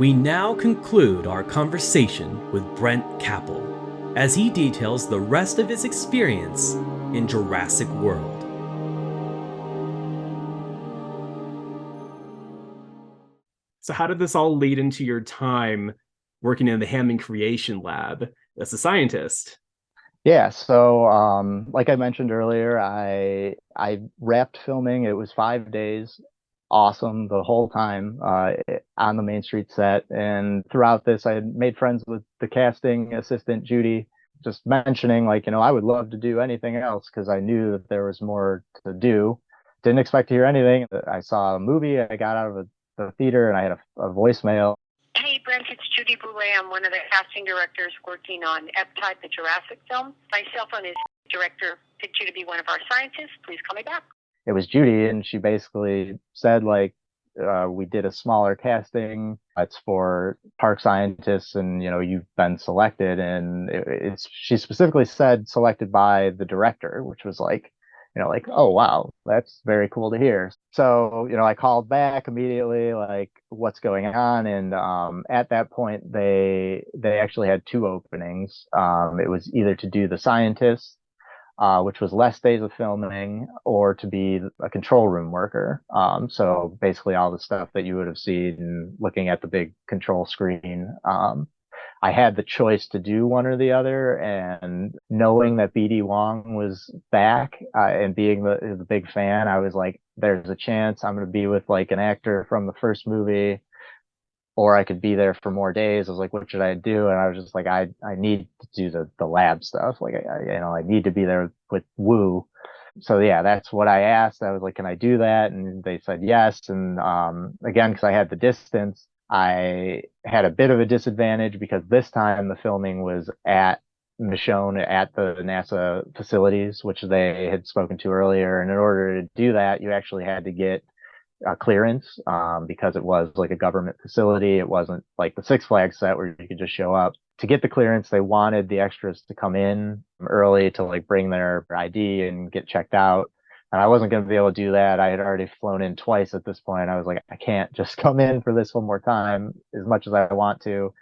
We now conclude our conversation with Brent Kappel as he details the rest of his experience in Jurassic World. So how did this all lead into your time working in the Hammond Creation Lab as a scientist? Yeah, so like I mentioned earlier, I wrapped filming. It was 5 days, awesome the whole time on the Main Street set. And throughout this, I had made friends with the casting assistant, Judy, just mentioning like, I would love to do anything else because I knew that there was more to do. Didn't expect to hear anything. I saw a movie. I got out of the theater and I had a voicemail. Hey, Brent, it's Judy Boulay. I'm one of the casting directors working on Eptide, the Jurassic film. My cell phone is director picked you to be one of our scientists. Please call me back. It was Judy, and she basically said, like, we did a smaller casting. It's for park scientists, and, you've been selected. And she specifically said selected by the director, which was like, like, oh, wow, that's very cool to hear. So, I called back immediately, like, what's going on? And at that point, they actually had two openings. It was either to do the scientist, which was less days of filming, or to be a control room worker. So basically all the stuff that you would have seen looking at the big control screen. I had the choice to do one or the other, and knowing that BD Wong was back and being the big fan, I was like, there's a chance I'm going to be with like an actor from the first movie, or I could be there for more days. I was like, what should I do? And I was just like, I need to do the lab stuff. Like, I need to be there with Wu. So yeah, that's what I asked. I was like, can I do that? And they said yes. And again, because I had the distance, I had a bit of a disadvantage because this time the filming was at Michonne at the NASA facilities, which they had spoken to earlier. And in order to do that, you actually had to get clearance because it was like a government facility. It wasn't like the Six Flags set where you could just show up. To get the clearance, they wanted the extras to come in early to like bring their ID and get checked out. And I wasn't going to be able to do that. I had already flown in twice at this point. I was like, I can't just come in for this one more time as much as I want to.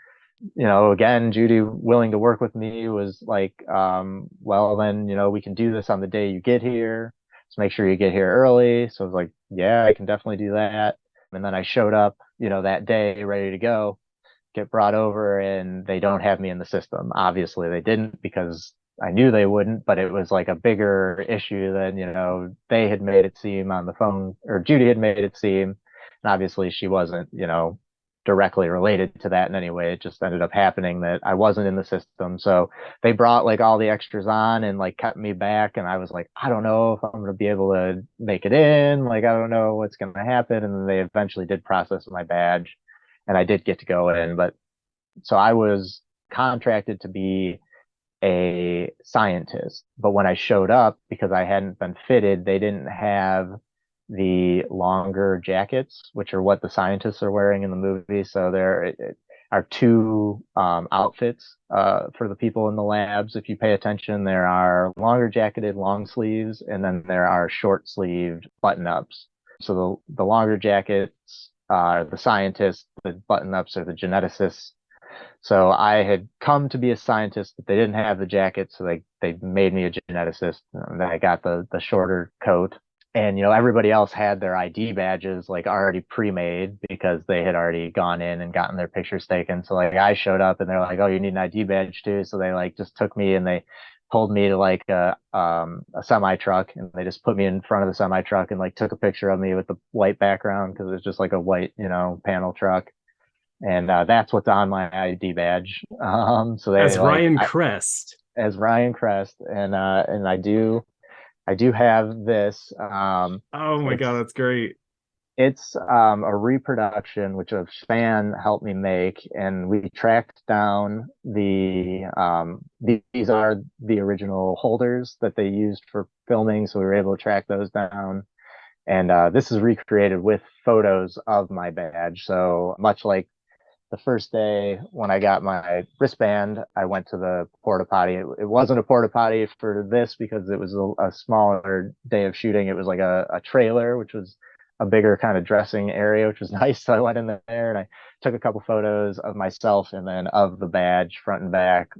Again, Judy willing to work with me was like, well, then, we can do this on the day you get here. So make sure you get here early. So I was like, yeah, I can definitely do that. And then I showed up, that day ready to go, get brought over, and they don't have me in the system. Obviously they didn't, because I knew they wouldn't, but it was like a bigger issue than, they had made it seem on the phone, or Judy had made it seem. And obviously she wasn't, directly related to that in any way. It just ended up happening that I wasn't in the system. So they brought like all the extras on and like kept me back. And I was like, I don't know if I'm going to be able to make it in. Like, I don't know what's going to happen. And then they eventually did process my badge and I did get to go in. But so I was contracted to be a scientist. But when I showed up, because I hadn't been fitted, they didn't have the longer jackets, which are what the scientists are wearing in the movie. So there are two outfits for the people in the labs. If you pay attention, there are longer jacketed long sleeves, and then there are short sleeved button ups. So the longer jackets are the scientists, the button ups are the geneticists. So I had come to be a scientist, but they didn't have the jacket, so they made me a geneticist. And then I got the shorter coat. And, everybody else had their ID badges like already pre-made because they had already gone in and gotten their pictures taken. So like I showed up and they're like, oh, you need an ID badge too. So they like just took me and they pulled me to like a semi truck, and they just put me in front of the semi truck and like took a picture of me with the white background because it was just like a white, panel truck. And that's what's on my ID badge. So they As Ryan Crest. As Ryan Crest, and I do have this. Oh my God, that's great. It's a reproduction which a fan helped me make, and we tracked down these are the original holders that they used for filming, so we were able to track those down. And this is recreated with photos of my badge. So much like the first day when I got my wristband, I went to the porta potty. It wasn't a porta potty for this because it was a smaller day of shooting. It was like a trailer, which was a bigger kind of dressing area, which was nice. So I went in there and I took a couple photos of myself and then of the badge front and back,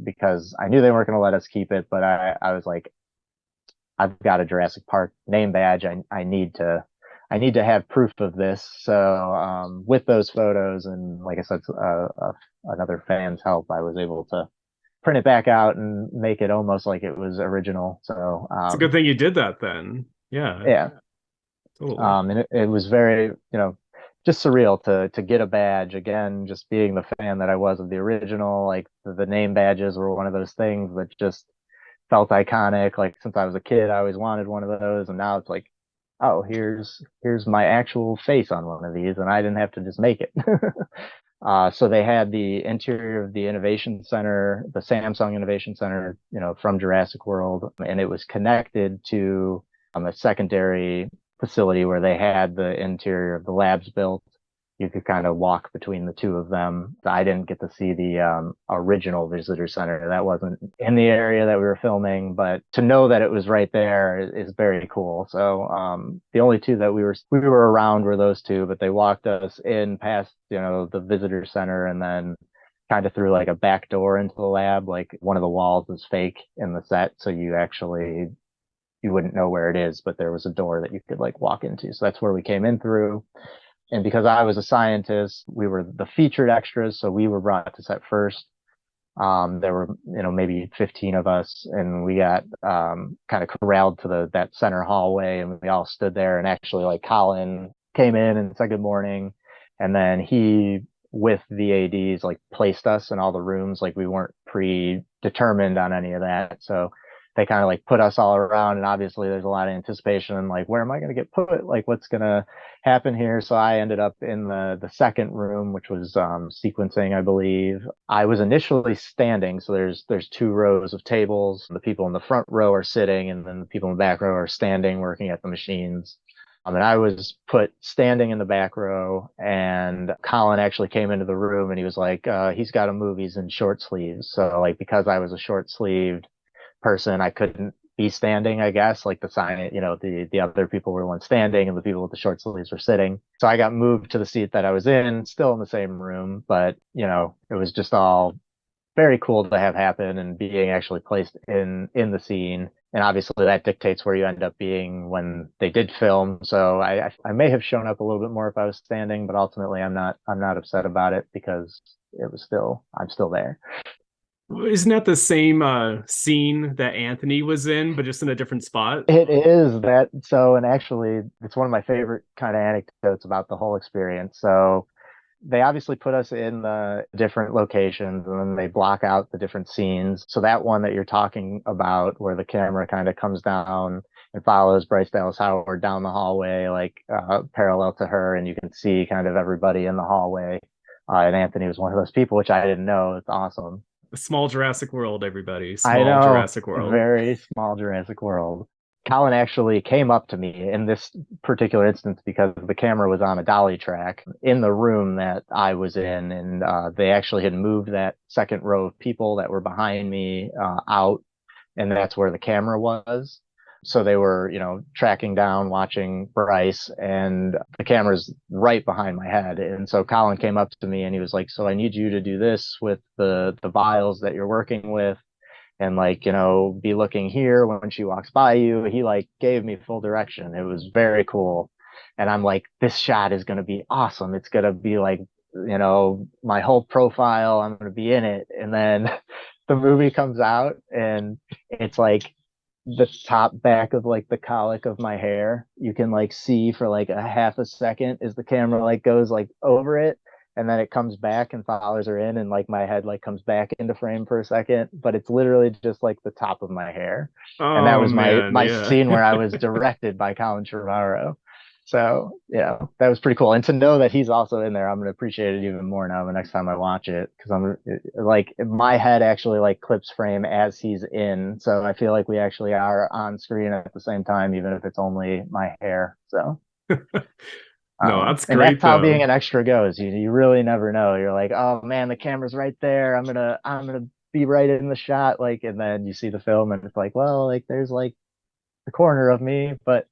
because I knew they weren't going to let us keep it. But I was like, I've got a Jurassic Park name badge. I need to have proof of this. So with those photos and, like I said, another fan's help, I was able to print it back out and make it almost like it was original. So It's a good thing you did that then. Yeah. Totally. And it was very, just surreal to get a badge again, just being the fan that I was of the original. Like the name badges were one of those things that just felt iconic. Like since I was a kid, I always wanted one of those, and now it's like, oh, here's my actual face on one of these, and I didn't have to just make it. So they had the interior of the Innovation Center, the Samsung Innovation Center, from Jurassic World, and it was connected to a secondary facility where they had the interior of the labs built. You could kind of walk between the two of them. I didn't get to see the original visitor center. That wasn't in the area that we were filming, but to know that it was right there is very cool. So the only two that we were around were those two, but they walked us in past, the visitor center, and then kind of through like a back door into the lab. Like one of the walls is fake in the set, so you wouldn't know where it is, but there was a door that you could like walk into. So that's where we came in through. And because I was a scientist, we were the featured extras, so we were brought to set first. There were, maybe 15 of us, and we got kind of corralled to that center hallway, and we all stood there. And actually, like Colin came in and said good morning, and then he, with the ADs, like placed us in all the rooms. Like we weren't predetermined on any of that, so they kind of like put us all around, and obviously there's a lot of anticipation and like, where am I going to get put? Like, what's going to happen here? So I ended up in the second room, which was sequencing, I believe. I was initially standing. So there's two rows of tables. The people in the front row are sitting, and then the people in the back row are standing, working at the machines. And I was put standing in the back row, and Colin actually came into the room and he was like, he's got to move. He's in short sleeves. So like, because I was a short sleeved person, I couldn't be standing, I guess. Like the other people were the ones standing, and the people with the short sleeves were sitting. So I got moved to the seat that I was in, still in the same room, but it was just all very cool to have happen, and being actually placed in the scene. And obviously that dictates where you end up being when they did film. So I may have shown up a little bit more if I was standing, but ultimately I'm not upset about it, because I'm still there. Isn't that the same scene that Anthony was in, but just in a different spot? It is that. So, and actually, it's one of my favorite kind of anecdotes about the whole experience. So, they obviously put us in the different locations, and then they block out the different scenes. So that one that you're talking about, where the camera kind of comes down and follows Bryce Dallas Howard down the hallway, like parallel to her, and you can see kind of everybody in the hallway. And Anthony was one of those people, which I didn't know. It's awesome. A small Jurassic World, everybody. I know, Jurassic World. Very small Jurassic World. Colin actually came up to me in this particular instance because the camera was on a dolly track in the room that I was in, and they actually had moved that second row of people that were behind me out, and that's where the camera was. So they were, tracking down, watching Bryce, and the camera's right behind my head. And so Colin came up to me and he was like, so I need you to do this with the vials that you're working with, and like, be looking here when she walks by you. He like gave me full direction. It was very cool. And I'm like, this shot is going to be awesome. It's going to be like, my whole profile. I'm going to be in it. And then the movie comes out, and it's like the top back of like the colic of my hair. You can like see for like a half a second as the camera like goes like over it, and then it comes back and follows her in, and like my head like comes back into frame for a second, but it's literally just like the top of my hair. And that was my scene where I was directed by Colin Trevorrow. So that was pretty cool. And to know that he's also in there, I'm going to appreciate it even more now the next time I watch it, because I'm like, my head actually like clips frame as he's in. So I feel like we actually are on screen at the same time, even if it's only my hair. So no, that's great. And that's how being an extra goes. You really never know. You're like, oh man, the camera's right there. I'm gonna be right in the shot. Like, and then you see the film and it's like, well, like there's like the corner of me, but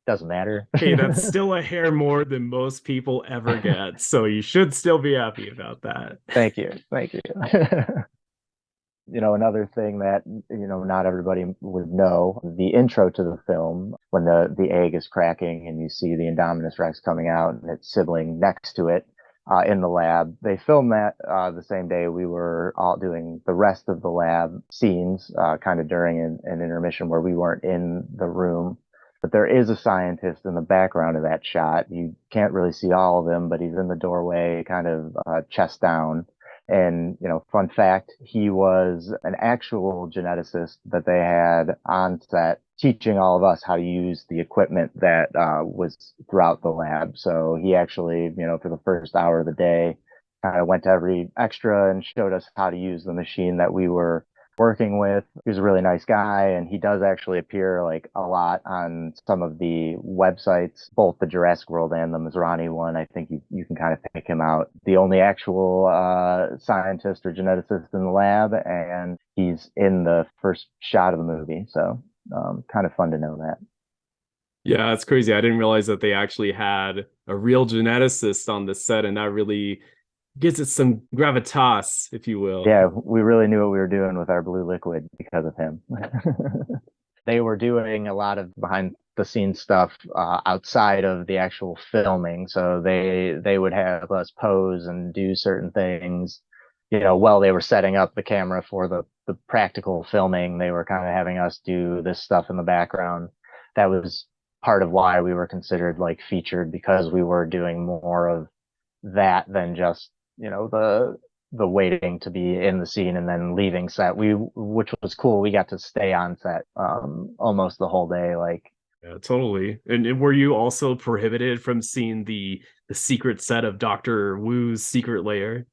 doesn't matter. Hey, that's still a hair more than most people ever get. So you should still be happy about that. Thank you. Thank you. Another thing that, not everybody would know, the intro to the film, when the egg is cracking and you see the Indominus Rex coming out and its sibling next to it in the lab, they filmed that the same day we were all doing the rest of the lab scenes, kind of during an intermission where we weren't in the room. But there is a scientist in the background of that shot. You can't really see all of him, but he's in the doorway, kind of chest down. And, fun fact, he was an actual geneticist that they had on set teaching all of us how to use the equipment that was throughout the lab. So he actually, for the first hour of the day, kind of went to every extra and showed us how to use the machine that we were working with. He was a really nice guy, and he does actually appear like a lot on some of the websites, both the Jurassic World and the Mizrahi one. I think you can kind of pick him out. The only actual scientist or geneticist in the lab, and he's in the first shot of the movie. So kind of fun to know that. Yeah, it's crazy. I didn't realize that they actually had a real geneticist on the set, and that really gives it some gravitas, if you will. Yeah, we really knew what we were doing with our blue liquid because of him. They were doing a lot of behind the scenes stuff outside of the actual filming. So they would have us pose and do certain things, while they were setting up the camera for the practical filming. They were kind of having us do this stuff in the background. That was part of why we were considered like featured, because we were doing more of that than just the waiting to be in the scene and then leaving set. Which was cool. We got to stay on set almost the whole day. Yeah, totally. And were you also prohibited from seeing the secret set of Dr. Wu's secret lair?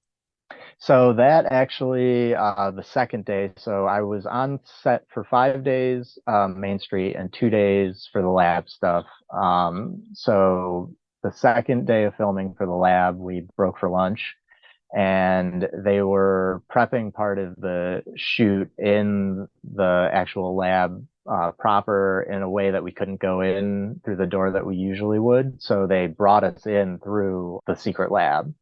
So that actually the second day. So I was on set for 5 days, Main Street, and 2 days for the lab stuff. So the second day of filming for the lab, we broke for lunch, and they were prepping part of the shoot in the actual lab proper in a way that we couldn't go in through the door that we usually would. So they brought us in through the secret lab.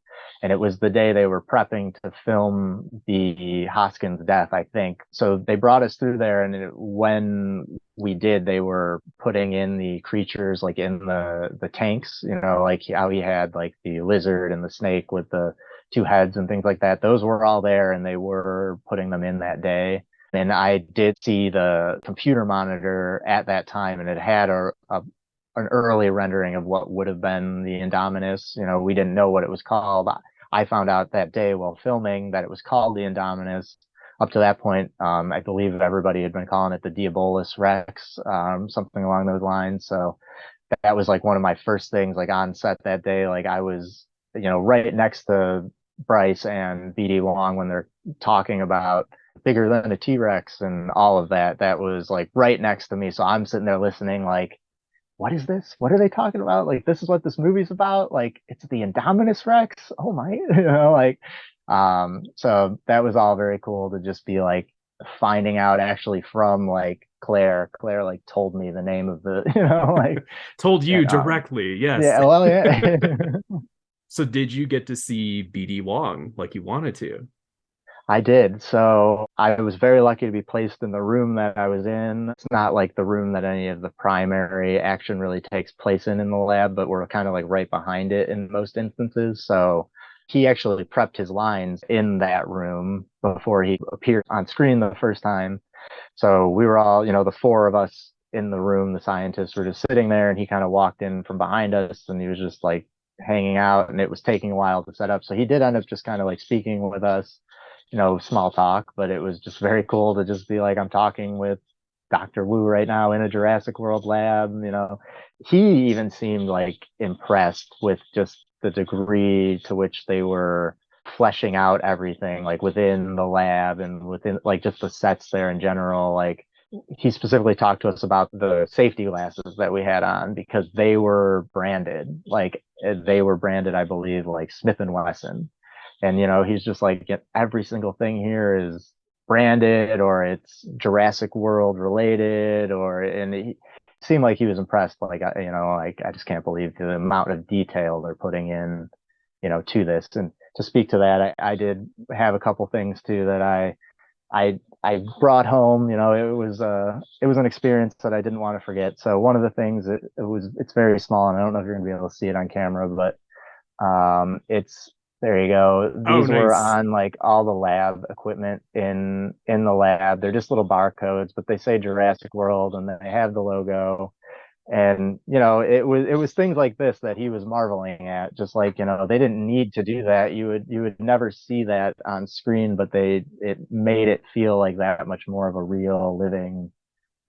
And it was the day they were prepping to film the Hoskins death, I think. So they brought us through there, and when we did, they were putting in the creatures like in the tanks, like how he had like the lizard and the snake with the 2 heads and things like that. Those were all there, and they were putting them in that day. And I did see the computer monitor at that time, and it had an early rendering of what would have been the Indominus. We didn't know what it was called. I found out that day while filming that it was called the Indominus. Up to that point, I believe everybody had been calling it the Diabolus Rex, something along those lines. So that was like one of my first things, like on set that day. Like I was, right next to Bryce and BD Wong when they're talking about bigger than a T-Rex and all of that. That was like right next to me. So I'm sitting there listening like, what is this? What are they talking about? Like, this is what this movie's about? Like, it's the Indominus Rex? Oh my, so that was all very cool to just be like finding out actually from like Claire like told me the name of the, like told you directly. Yes. Yeah. Well, yeah. So did you get to see BD Wong like you wanted to? I did. So I was very lucky to be placed in the room that I was in. It's not like the room that any of the primary action really takes place in the lab, but we're kind of like right behind it in most instances. So he actually prepped his lines in that room before he appeared on screen the first time. So we were all, the 4 of us in the room, the scientists were just sitting there, and he kind of walked in from behind us, and he was just like hanging out, and it was taking a while to set up. So he did end up just kind of like speaking with us, small talk, but it was just very cool to just be like, I'm talking with Dr. Wu right now in a Jurassic World lab. He even seemed like impressed with just the degree to which they were fleshing out everything like within the lab and within like just the sets there in general. Like he specifically talked to us about the safety glasses that we had on because they were branded, I believe, like Smith and Wesson. And, he's just like, every single thing here is branded or it's Jurassic World related, and he seemed like he was impressed. Like, like I just can't believe the amount of detail they're putting in, to this. And to speak to that, I did have a couple things too that I brought home. It was an experience that I didn't want to forget. So one of the things, it's very small, and I don't know if you're gonna be able to see it on camera, but it's there you go. Oh, These were nice. on like all the lab equipment in the lab. They're just little barcodes, but they say Jurassic World, and they have the logo. And it was things like this that he was marveling at. Just like, they didn't need to do that. You would never see that on screen, but it made it feel like that much more of a real living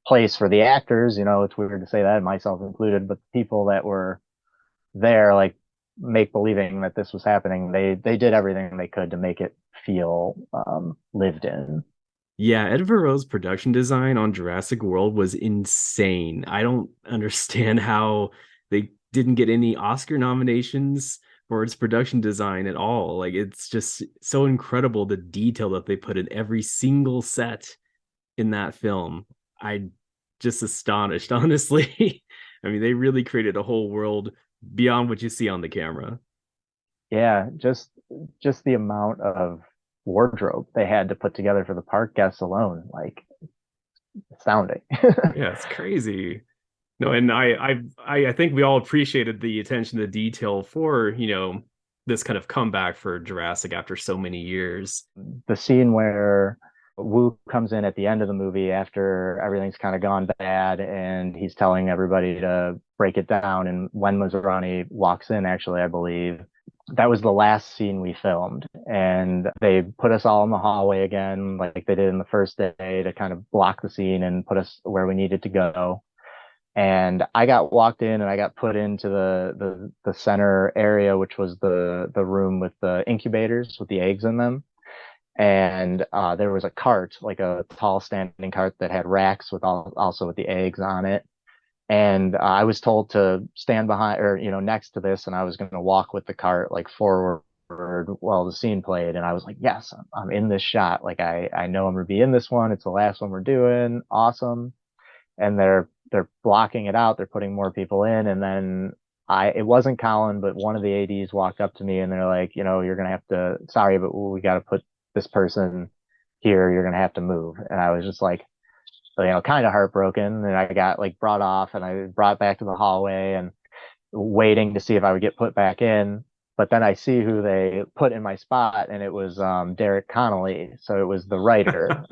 place for the actors. It's weird to say that, myself included, but the people that were there, like, make believing that this was happening, they did everything they could to make it feel lived in. Yeah, Ed Verreau's production design on Jurassic World was insane. I don't understand how they didn't get any Oscar nominations for its production design at all. Like, it's just so incredible the detail that they put in every single set in that film. I just astonished, honestly. I mean, they really created a whole world beyond what you see on the camera. Yeah, just the amount of wardrobe they had to put together for the park guests alone, like, astounding. Yeah, it's crazy. No, and I think we all appreciated the attention to detail for, this kind of comeback for Jurassic after so many years. The scene where Wu comes in at the end of the movie after everything's kind of gone bad, and he's telling everybody to break it down, and when Maserati walks in, actually, I believe that was the last scene we filmed, and they put us all in the hallway again, like they did in the first day, to kind of block the scene and put us where we needed to go. And I got walked in, and I got put into the center area, which was the room with the incubators with the eggs in them. And there was a cart, like a tall standing cart that had racks also with the eggs on it. And I was told to stand behind, or next to this, and I was going to walk with the cart like forward while the scene played. And I was like, yes, I'm in this shot. Like, I know I'm gonna be in this one. It's the last one we're doing. Awesome. And they're blocking it out. They're putting more people in, and then it wasn't Colin, but one of the ADs walked up to me, and they're like, you're gonna have to, sorry, but we got to put this person here. You're gonna have to move. And I was just like, kind of heartbroken. And I got like brought off, and I brought back to the hallway and waiting to see if I would get put back in. But then I see who they put in my spot, and it was Derrick Connolly. So it was the writer.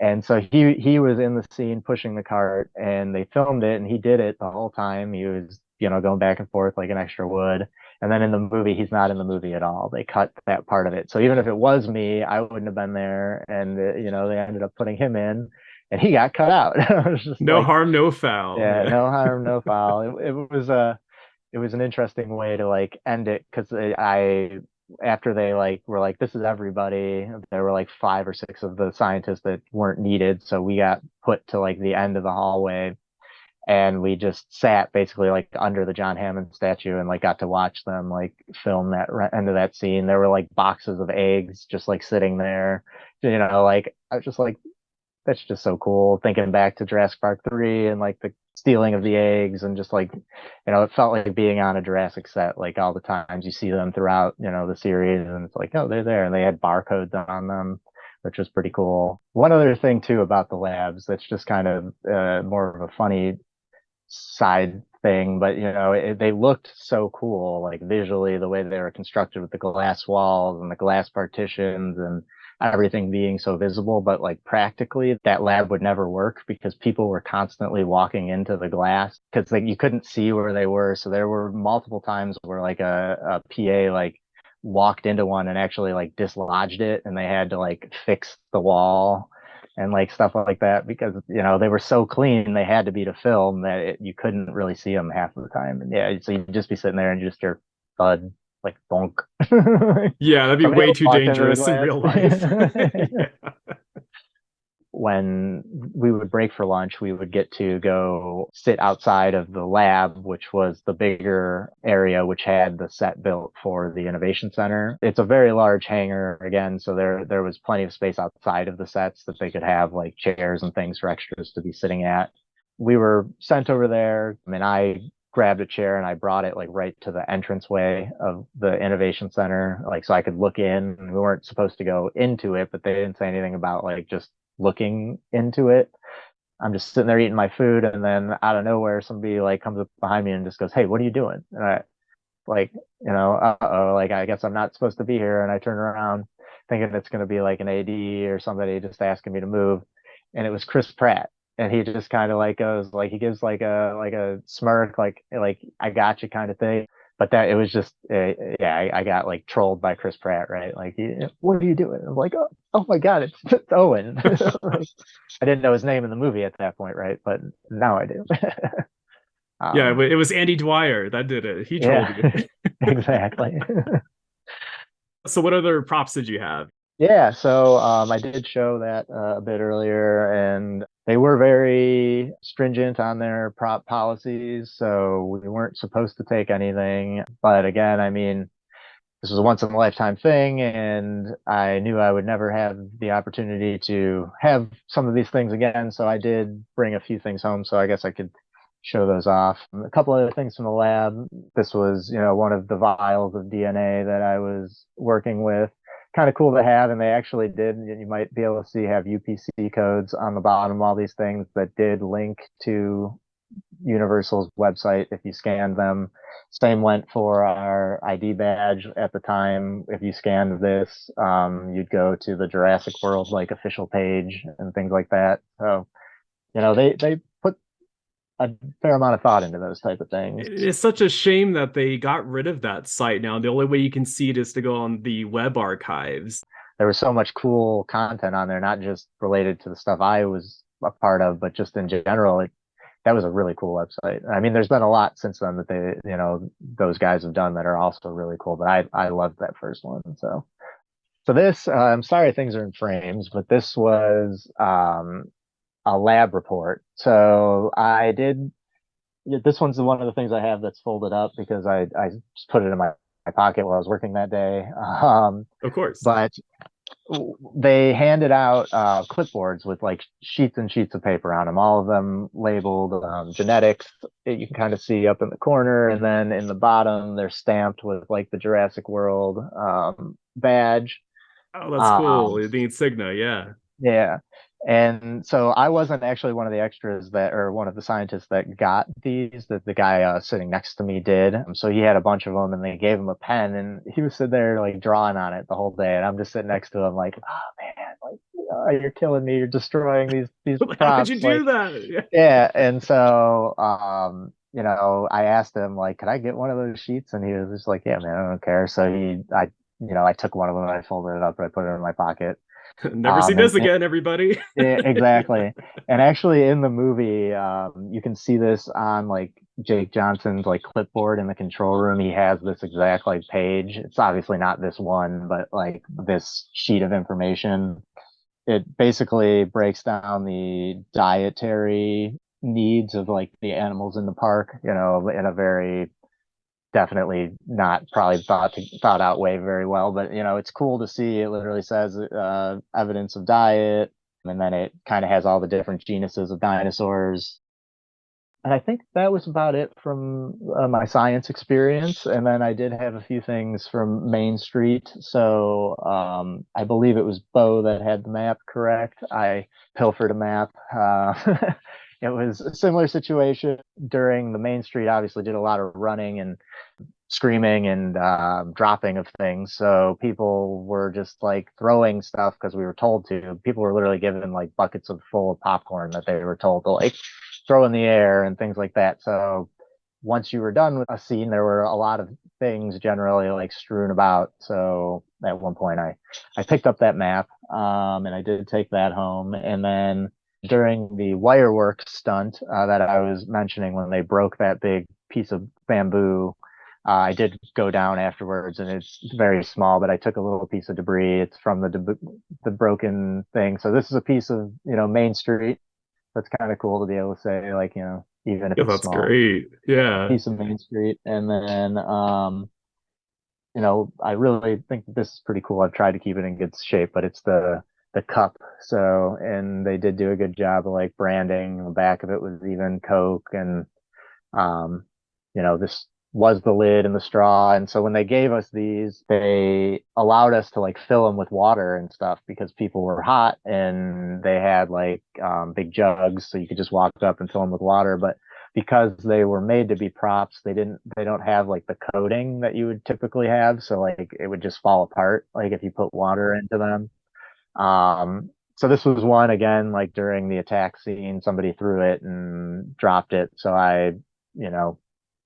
And so he was in the scene pushing the cart, and they filmed it, and he did it the whole time. He was, going back and forth like an extra would. And then in the movie, he's not in the movie at all. They cut that part of it. So even if it was me, I wouldn't have been there. And, they ended up putting him in, and he got cut out. It was just No like, harm, no foul. yeah, no harm, no foul. It was an interesting way to like end it, because after they like were like, this is everybody, there were like 5 or 6 of the scientists that weren't needed, so we got put to like the end of the hallway, and we just sat basically like under the John Hammond statue, and like got to watch them like film that end of that scene. There were like boxes of eggs just like sitting there, like, I was just like, that's just so cool, thinking back to Jurassic Park 3 and like the stealing of the eggs, and just like, it felt like being on a Jurassic set, like all the times you see them throughout, the series, and it's like, oh, they're there, and they had barcodes on them, which was pretty cool. One other thing too about the labs that's just kind of more of a funny side thing, but they looked so cool, like visually, the way they were constructed with the glass walls and the glass partitions and everything being so visible. But like practically, that lab would never work, because people were constantly walking into the glass, because like you couldn't see where they were. So there were multiple times where like a PA like walked into one and actually like dislodged it, and they had to like fix the wall and like stuff like that, because they were so clean, they had to be to film, that you couldn't really see them half of the time. And yeah, so you'd just be sitting there and you just hear thud, like bonk. Yeah, that'd be Somebody way too walked into the dangerous in glass. real life. Yeah. When we would break for lunch, we would get to go sit outside of the lab, which was the bigger area, which had the set built for the Innovation Center. It's a very large hangar again, so there was plenty of space outside of the sets that they could have like chairs and things for extras to be sitting at. we were sent over there. I mean, I grabbed a chair and I brought it like right to the entranceway of the innovation center, like so I could look in. We weren't supposed to go into it, but they didn't say anything about like just looking into it. I'm just sitting there eating my food, and then out of nowhere, somebody like comes up behind me and just goes, "Hey, what are you doing?" And I like, uh-oh, like I guess I'm not supposed to be here. And I turn around thinking it's going to be like an AD or somebody just asking me to move. And it was Chris Pratt. And he just kind of like goes, like he gives like a smirk, like I got you kind of thing. But that it was just, yeah, I got like trolled by Chris Pratt, right? Like, what are you doing? I'm like, oh my God, it's Owen. Like, I didn't know his name in the movie at that point, right? But now I do. Yeah, it was Andy Dwyer that did it. He trolled Yeah, you. exactly. So what other props did you have? Yeah, so I did show that a bit earlier, and they were very stringent on their prop policies, so we weren't supposed to take anything. But again, I mean, this was a once in a lifetime thing, and I knew I would never have the opportunity to have some of these things again, so I did bring a few things home, so I guess I could show those off. A couple other things from the lab. This was, one of the vials of DNA that I was working with. Kind of cool to have, and they actually did. You might be able to see have UPC codes on the bottom of all these things that did link to Universal's website if you scanned them. Same went for our ID badge at the time. If you scanned this, you'd go to the Jurassic World like official page and things like that. So, they put a fair amount of thought into those type of things. It's such a shame that they got rid of that site now. The only way you can see it is to go on the web archives. There was so much cool content on there, not just related to the stuff I was a part of, but just in general. That was a really cool website. I mean, there's been a lot since then that those guys have done that are also really cool, but I loved that first one. So this, I'm sorry things are in frames, but this was a lab report. So this one's one of the things I have that's folded up because I just put it in my pocket while I was working that day. Of course. But they handed out clipboards with like sheets and sheets of paper on them, all of them labeled genetics. You can kind of see up in the corner, and then in the bottom they're stamped with like the Jurassic World badge. Oh, that's cool. The insignia, yeah. Yeah. And so I wasn't actually one of the extras or one of the scientists that got these, that the guy sitting next to me did. So he had a bunch of them, and they gave him a pen, and he was sitting there like drawing on it the whole day. And I'm just sitting next to him like, oh man, like, you're killing me. You're destroying these props. How did you do that? Yeah. And so, I asked him like, could I get one of those sheets? And he was just like, yeah, man, I don't care. So I took one of them and I folded it up and I put it in my pocket. Never see this again, everybody. Yeah, exactly. And actually in the movie, you can see this on like Jake Johnson's like clipboard in the control room. He has this exact like page. It's obviously not this one, but like this sheet of information. It basically breaks down the dietary needs of like the animals in the park, in a very definitely not probably thought out way very well, but it's cool to see. It literally says evidence of diet, and then it kind of has all the different genuses of dinosaurs. And I think that was about it from my science experience. And then I did have a few things from Main Street. So I believe it was Bo that had the map correct. I pilfered a map. It was a similar situation during the Main Street. Obviously did a lot of running and screaming and dropping of things. So people were just like throwing stuff because we were told to. People were literally given like buckets full of popcorn that they were told to like throw in the air and things like that. So once you were done with a scene, there were a lot of things generally like strewn about. So at one point I picked up that map and I did take that home. And then during the wire work stunt that I was mentioning, when they broke that big piece of bamboo, I did go down afterwards, and it's very small, but I took a little piece of debris. It's from the broken thing. So this is a piece of, Main Street. That's kind of cool to be able to say, like, even if it's That's small, great. Yeah. piece of Main Street. And then, I really think that this is pretty cool. I've tried to keep it in good shape, but it's the the cup. So, and they did do a good job of like branding. The back of it was even Coke, and um, this was the lid and the straw. And so when they gave us these, they allowed us to like fill them with water and stuff because people were hot, and they had like big jugs, so you could just walk up and fill them with water. But because they were made to be props, they don't have like the coating that you would typically have. So like it would just fall apart, like if you put water into them. So this was one again, like during the attack scene, somebody threw it and dropped it. So I, you know,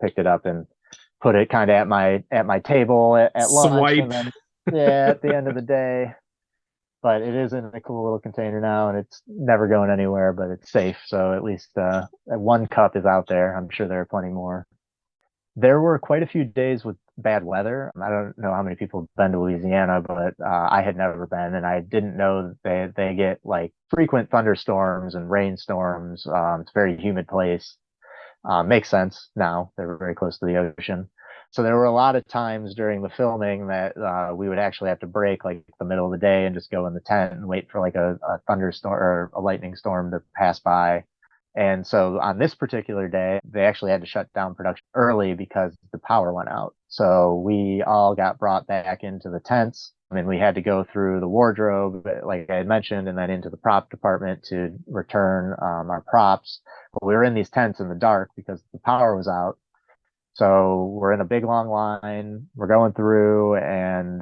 picked it up and put it kind of at my table at lunch, and Swipe. then yeah, at the end of the day. But it is in a cool little container now, and it's never going anywhere, but it's safe. So at least one cup is out there. I'm sure there are plenty more. There were quite a few days with bad weather. I don't know how many people have been to Louisiana, but I had never been, and I didn't know that they get like frequent thunderstorms and rainstorms. It's a very humid place. Makes sense now. They're very close to the ocean. So there were a lot of times during the filming that we would actually have to break like the middle of the day and just go in the tent and wait for like a thunderstorm or a lightning storm to pass by. And so on this particular day, they actually had to shut down production early because the power went out. So we all got brought back into the tents. I mean, we had to go through the wardrobe, like I had mentioned, and then into the prop department to return our props. But we were in these tents in the dark because the power was out. So we're in a big long line. We're going through, and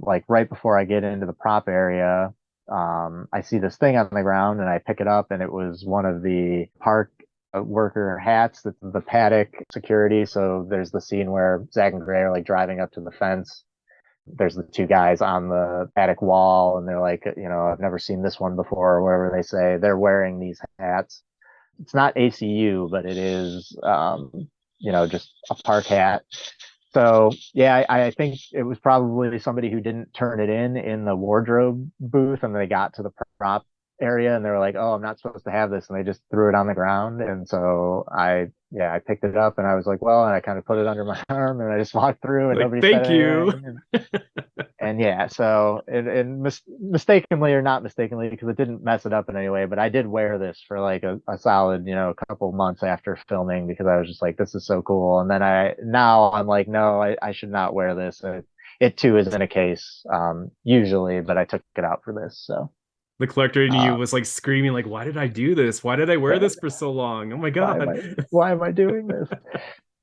like right before I get into the prop area, I see this thing on the ground, and I pick it up, and it was one of the park worker hats, the paddock security. So there's the scene where Zach and Gray are like driving up to the fence. There's the two guys on the paddock wall, and they're like, I've never seen this one before, or whatever they say. They're wearing these hats. It's not ACU, but it is, just a park hat. So yeah, I think it was probably somebody who didn't turn it in the wardrobe booth, and they got to the prop area and they were like, "Oh, I'm not supposed to have this," and they just threw it on the ground. And so I picked it up and I was like, "Well," and I kind of put it under my arm and I just walked through and Like, nobody said thank you. anything. And yeah, so mistakenly or not mistakenly, because it didn't mess it up in any way, but I did wear this for like a solid, couple months after filming because I was just like, this is so cool. And then I'm like, no, I should not wear this. It too is in a case, usually, but I took it out for this. So The collector in you uh, was like screaming, like, why did I do this? Why did I wear this for so long? Oh my God. why am I doing this?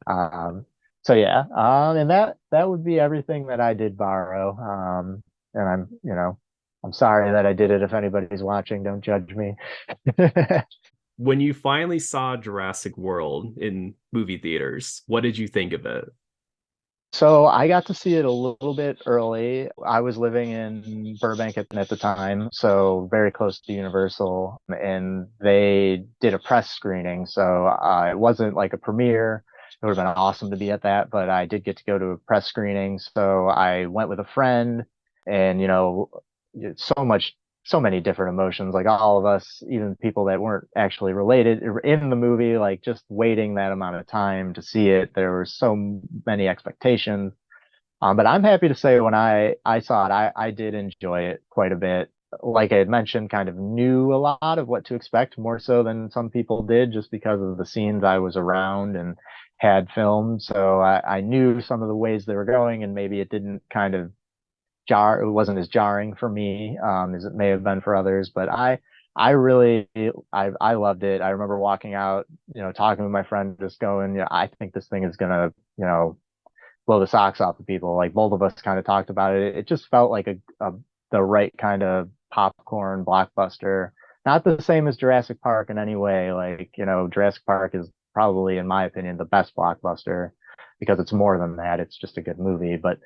Um, so yeah, and that would be everything that I did borrow. And I'm sorry that I did it. If anybody's watching, don't judge me. When you finally saw Jurassic World in movie theaters, what did you think of it? So I got to see it a little bit early. I was living in Burbank at the time, so very close to Universal, and they did a press screening. So it wasn't like a premiere. It would have been awesome to be at that, but I did get to go to a press screening. So I went with a friend, and so many different emotions. Like all of us, even people that weren't actually related in the movie, like just waiting that amount of time to see it, there were so many expectations. But I'm happy to say when I saw it, I did enjoy it quite a bit. Like I had mentioned, kind of knew a lot of what to expect, more so than some people did, just because of the scenes I was around and had filmed. So I knew some of the ways they were going, and maybe it didn't kind of it wasn't as jarring for me as it may have been for others. But I really I loved it. I remember walking out, talking with my friend, just going, I think this thing is gonna, blow the socks off of people. Like both of us kind of talked about it. It just felt like the right kind of popcorn blockbuster. Not the same as Jurassic Park in any way. Like, Jurassic Park is probably, in my opinion, the best blockbuster because it's more than that. It's just a good movie. But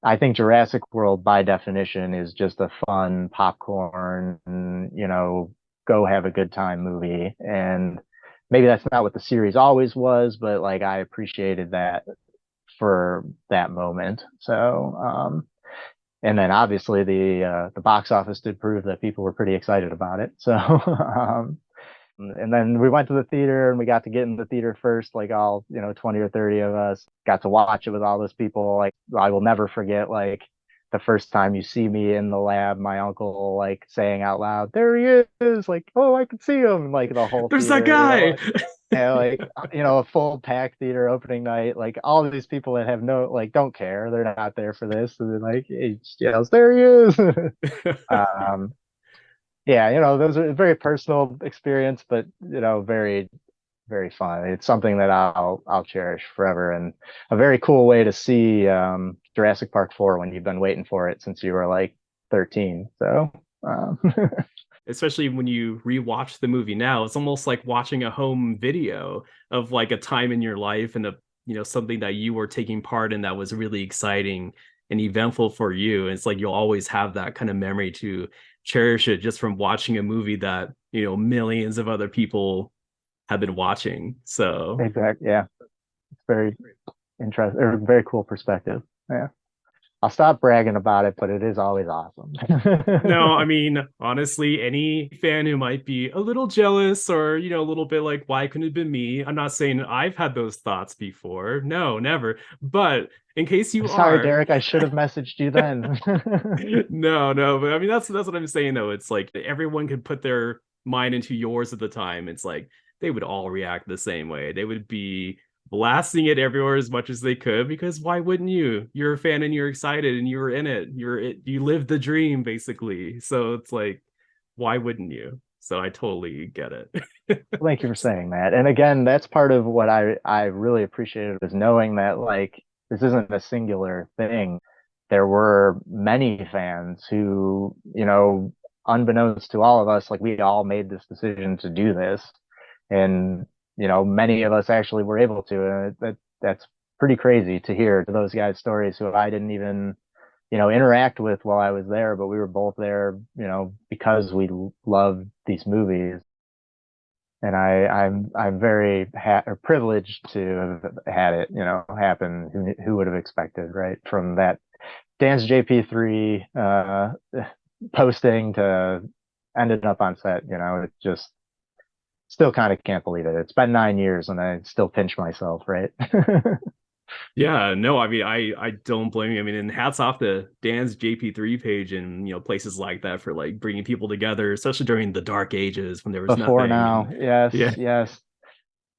I think Jurassic World, by definition, is just a fun popcorn, go have a good time movie. And maybe that's not what the series always was, but like I appreciated that for that moment. So, and then obviously the box office did prove that people were pretty excited about it. So, and then we went to the theater and we got to get in the theater first, like all, 20 or 30 of us got to watch it with all those people. Like I will never forget, like the first time you see me in the lab, my uncle like saying out loud, "There he is!" Like, "Oh, I can see him!" Like the whole There's that theater, you know, guy. like, yeah, like a full packed theater opening night, like all of these people that have no like don't care, they're not there for this, and then like he yells, "There he is!" um, yeah, those are very personal experience, but very very fun. It's something that I'll cherish forever, and a very cool way to see Jurassic Park 4 when you've been waiting for it since you were like 13. So um, Especially when you rewatch the movie now, it's almost like watching a home video of like a time in your life and something that you were taking part in that was really exciting and eventful for you. And it's like you'll always have that kind of memory to cherish it just from watching a movie that millions of other people have been watching. So exactly, yeah, it's very interesting or very cool perspective. Yeah, I'll stop bragging about it, but it is always awesome. no, I mean, honestly, any fan who might be a little jealous or, a little bit like, why couldn't it have been me? I'm not saying I've had those thoughts before. No, never. But in case you Sorry, are, Derek, I should have messaged you then. no, but I mean, that's what I'm saying, though. It's like everyone could put their mind into yours at the time. It's like they would all react the same way. They would be blasting it everywhere as much as they could because why wouldn't you? You're a fan and you're excited and you were in it. You lived the dream basically. So it's like why wouldn't you? So I totally get it. Thank you for saying that. And again, that's part of what I really appreciated is knowing that like this isn't a singular thing. There were many fans who, unbeknownst to all of us, like we all made this decision to do this. And, many of us actually were able to. And that's pretty crazy to hear to those guys' stories who I didn't even, interact with while I was there, but we were both there, because we loved these movies. And I'm very or privileged to have had it, happen. Who would have expected, right? From that Dan's JP3 posting to ended up on set, it just still kind of can't believe it. It's been 9 years and I still pinch myself, right? Yeah, no, I mean, I don't blame you. I mean, and hats off to Dan's JP3 page and places like that for like bringing people together, especially during the dark ages when there was Before nothing. now, And yes, yeah, yes.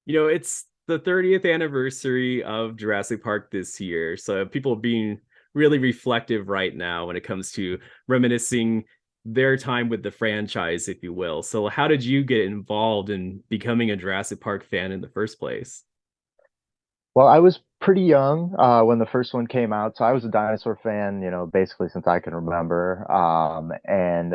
it's the 30th anniversary of Jurassic Park this year, so people are being really reflective right now when it comes to reminiscing their time with the franchise, if you will. So, how did you get involved in becoming a Jurassic Park fan in the first place? Well, I was pretty young when the first one came out, so I was a dinosaur fan, basically since I can remember. And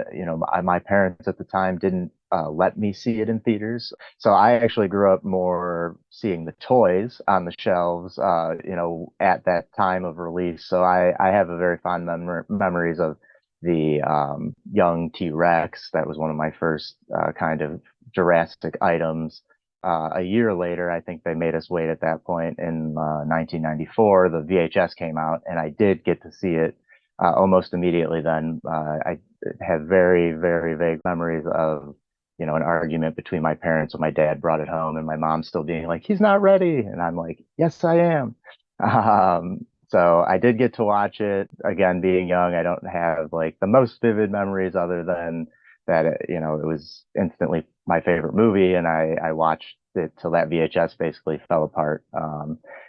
my parents at the time didn't let me see it in theaters, so I actually grew up more seeing the toys on the shelves, at that time of release. So I have a very fond memories of the young T-Rex. That was one of my first kind of Jurassic items. A year later, I think they made us wait at that point in 1994. The VHS came out, and I did get to see it almost immediately then. I have very, very vague memories of, an argument between my parents when my dad brought it home, and my mom still being like, "He's not ready," and I'm like, "Yes, I am." So I did get to watch it. Again, being young, I don't have like the most vivid memories other than that it was instantly my favorite movie, and I watched it till that VHS basically fell apart.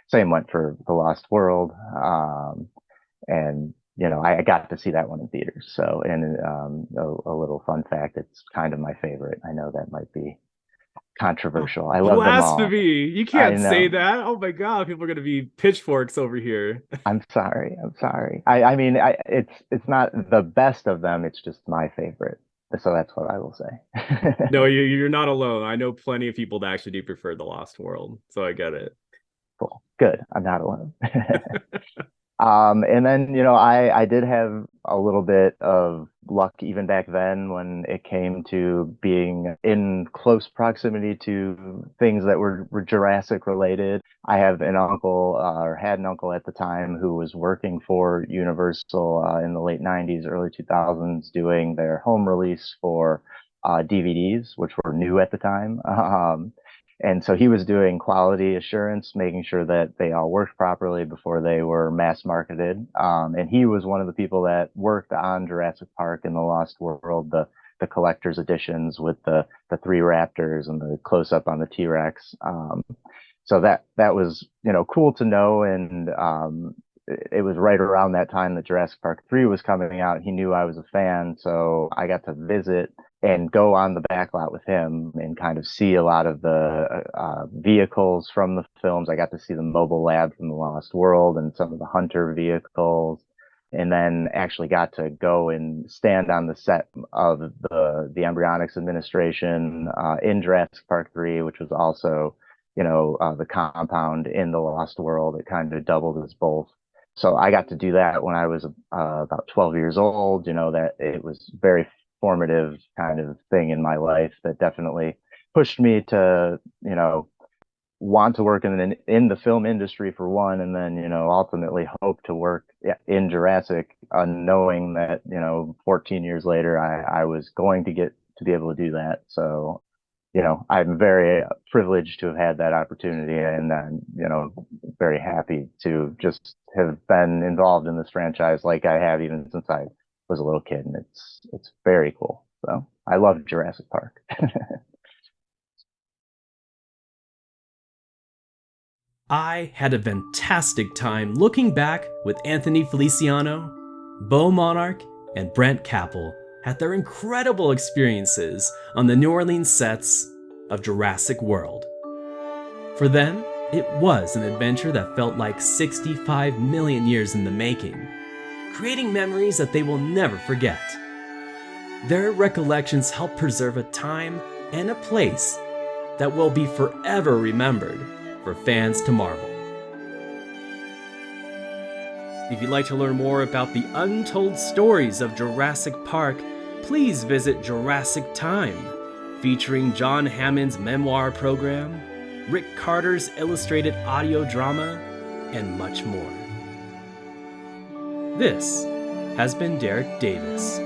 Same went for The Lost World, and I got to see that one in theaters. So, and a little fun fact, it's kind of my favorite. I know that might be controversial. I love them all. Blasphemy! You I can't say know. that. Oh my God, people are gonna be pitchforks over here. I'm sorry. I'm sorry. I mean, it's not the best of them. It's just my favorite. So that's what I will say. No, you're not alone. I know plenty of people that actually do prefer The Lost World, so I get it. Cool. Good. I'm not alone. And then, I did have a little bit of luck even back then when it came to being in close proximity to things that were Jurassic related. I have an uncle, or had an uncle at the time who was working for Universal in the late 90s, early 2000s, doing their home release for DVDs, which were new at the time. And so he was doing quality assurance, making sure that they all worked properly before they were mass marketed. And he was one of the people that worked on Jurassic Park and the Lost World, the collector's editions with the three raptors and the close up on the T-Rex. So that was, cool to know. And it was right around that time that Jurassic Park 3 was coming out. He knew I was a fan, so I got to visit and go on the backlot with him and kind of see a lot of the vehicles from the films. I got to see the mobile lab from the Lost World and some of the Hunter vehicles, and then actually got to go and stand on the set of the embryonics administration in Jurassic Park 3, which was also, the compound in the Lost World. It kind of doubled as both. So I got to do that when I was about 12 years old. That it was very formative kind of thing in my life that definitely pushed me to, want to work in the film industry for one, and then, ultimately hope to work in Jurassic, knowing that, 14 years later, I was going to get to be able to do that. So, I'm very privileged to have had that opportunity, and I'm, very happy to just have been involved in this franchise like I have even since I was a little kid, and it's very cool. So I love Jurassic Park. I had a fantastic time looking back with Anthony Feliciano, Bo Monarch, and Brent Kappel at their incredible experiences on the New Orleans sets of Jurassic World. For them, it was an adventure that felt like 65 million years in the making, creating memories that they will never forget. Their recollections help preserve a time and a place that will be forever remembered for fans to marvel. If you'd like to learn more about the untold stories of Jurassic Park, please visit Jurassic Time, featuring John Hammond's memoir program, Rick Carter's illustrated audio drama, and much more. This has been Derrick Davis.